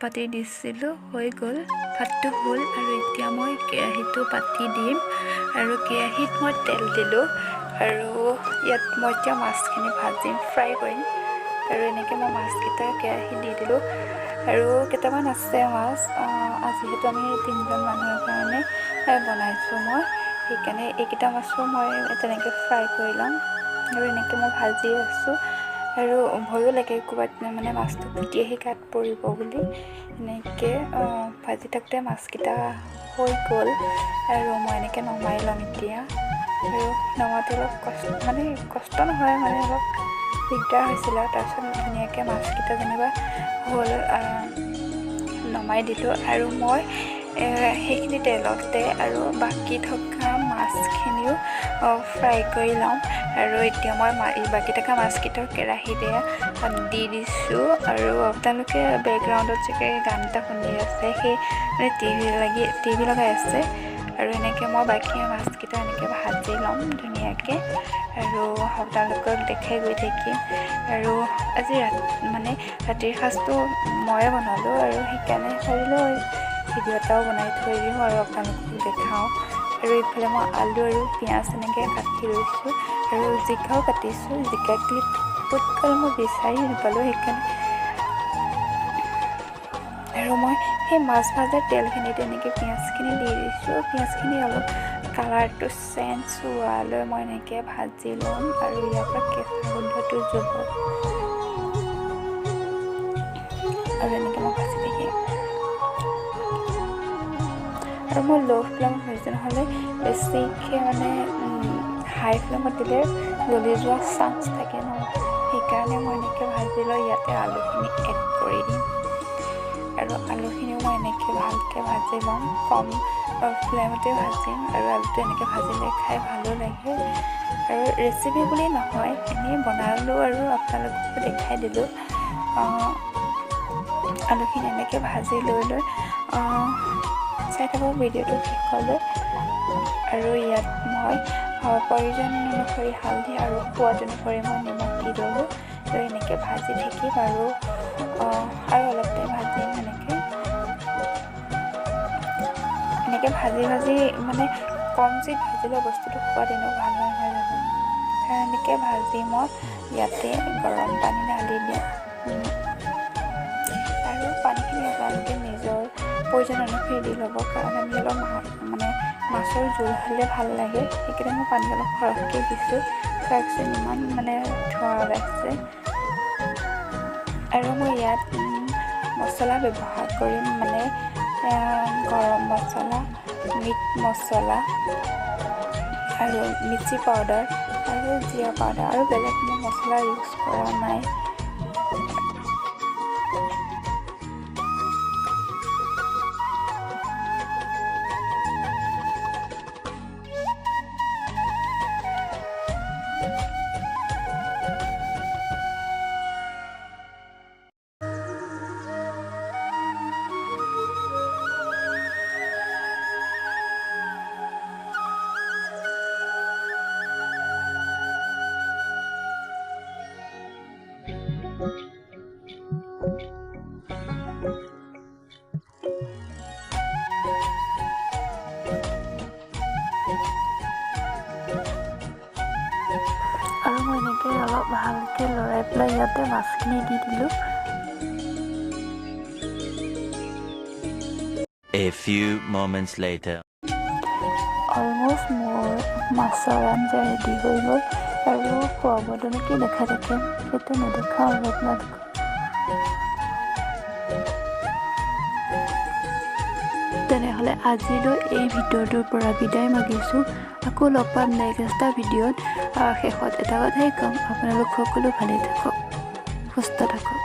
পাতি দিছিলোঁ, হৈ গ'ল, ভাতটো হ'ল। আৰু এতিয়া মই কেৰাহীটো পাতি দিম আৰু কেৰাহীত মই তেল দিলোঁ আৰু ইয়াত মই এতিয়া মাছখিনি ভাজিম, ফ্ৰাই কৰিম। আৰু এনেকৈ মই মাছকেইটা কেৰাহীত দি দিলোঁ আৰু কেইটামান আছে মাছ, যিহেতু আমি 3জন মানুহৰ কাৰণে বনাইছোঁ মই, সেইকাৰণে এইকেইটা মাছো মই তেনেকৈ ফ্ৰাই কৰি ল'ম। আৰু এনেকৈ মই ভাজি আছোঁ আৰু ভয়ো লাগে ক'ৰবাত মানে মাছটো ফুটি আহি গাত পৰিব বুলি। এনেকৈ ভাজি থাকোঁতে মাছকেইটা হৈ গ'ল আৰু মই এনেকৈ নমাই ল'ম এতিয়া। আৰু নমাওঁতে অলপ কষ্ট নহয়, অলপ দিগদাৰ হৈছিলে। তাৰপিছত ধুনীয়াকৈ মাছকেইটা যেনিবা হ'ল, নমাই দিলোঁ আৰু মই সেইখিনি তেলতে আৰু বাকী থকা মাছখিনিও ফ্ৰাই কৰি ল'ম। আৰু এতিয়া মই বাকী থকা মাছকেইটা কেৰাহীতে দি দিছোঁ। আৰু আপোনালোকে বেকগ্ৰাউণ্ডত চাগে গান এটা শুনি আছে, সেই টিভি লগাই আছে। আৰু এনেকৈ মই বাকী মাছকেইটা এনেকৈ ভাজি ল'ম ধুনীয়াকৈ আৰু আপোনালোকক দেখাই গৈ থাকিম। আৰু আজি ৰাতিৰ সাঁজটো ময়ে বনালোঁ আৰু সেইকাৰণে ভাবিলোঁ ভিডিঅ' এটাও বনাই থৈ দিওঁ আৰু আপোনালোকক দেখাওঁ। আৰু এইফালে মই আলু আৰু পিঁয়াজ এনেকৈ কাটি লৈছোঁ আৰু জিকাও কাটিছোঁ। জিকা ক্লিপত মই বিচাৰি নাপালোঁ, সেইকাৰণে আৰু মই সেই মাছ ভাজাৰ তেলখিনিতে এনেকৈ পিঁয়াজখিনি দি দিছোঁ। পিঁয়াজখিনি অলপ কালাৰটো চেঞ্জ হোৱালৈ মই এনেকৈ ভাজি ল'ম আৰু ইয়াৰ পৰা কেঁচা গোন্ধটো যাব আৰু এনেকৈ মই ভাজি থাকিম। আৰু মই ল' ফ্লেমত ভাজিছোঁ, নহ'লে বেছিকৈ হাই ফ্লেমত দিলে জ্বলি যোৱা চান্স থাকে ন, সেইকাৰণে মই এনেকৈ ভাজি লৈ ইয়াতে আলুখিনি এড কৰি দিম। আৰু আলুখিনিও মই এনেকৈ ভালকৈ ভাজি ল'ম, কম ফ্লেমতে ভাজিম। আৰু আলুটো এনেকৈ ভাজিলে খাই ভালো লাগে। আৰু ৰেচিপি বুলি নহয়, এনেই বনালোঁ আৰু আপোনালোককো দেখাই দিলোঁ। আলুখিনি এনেকৈ ভাজি লৈ চাই থাকক ভিডিঅ'টো শেষলৈ। আৰু ইয়াত মই প্ৰয়োজন অনুসৰি হালধি আৰু সোৱাদ অনুসৰি মই নিমখ দি ল'লোঁ। আৰু এনেকৈ ভাজি থাকিম আৰু অলপ টাইম ভাজিম। এনেকৈ ভাজি কম জুইত ভাজিলে বস্তুটো সোৱাদ এনেও ভাল নহয় জানো। এনেকৈ ভাজি মই ইয়াতে গৰম পানী ঢালি দিম আৰু পানীখিনি আপোনালোকে নিজৰ প্ৰয়োজন অনুসৰি দি ল'ব, কাৰণ আমি অলপ মাছৰ জোল হ'লে ভাল লাগে, সেইকাৰণে মই পানী অলপ সৰহকৈ দিছোঁ। চাওকচোন ইমান ধোঁৱা ওলাইছে। আৰু মই ইয়াত মছলা ব্যৱহাৰ কৰিম, গৰম মছলা, মিট মছলা আৰু মিৰ্চি পাউডাৰ আৰু জিৰা পাউডাৰ, আৰু বেলেগ মই মছলা ইউজ কৰা নাই। আৰু মই এনেকৈ অলপ ভালকৈ লৰাই পেলাই ইয়াতে মাছখিনি দি দিলোঁ। A few moments later. Almost মোৰ মাছৰ আঞ্জা ৰেডি হৈ গ'ল। আৰু খোৱাবটোনো কি দেখাই থাকিম, সেইটো নেদেখাওঁ আৰু আপোনালোকক। তেনেহ'লে আজিলৈ এই ভিডিঅ'টোৰ পৰা বিদায় মাগিছোঁ। আকৌ লগ পাম নেক্সট এটা ভিডিঅ'ত। শেষত এটা কথাই ক'ম, আপোনালোক সকলো ভালে থাকক, সুস্থ থাকক।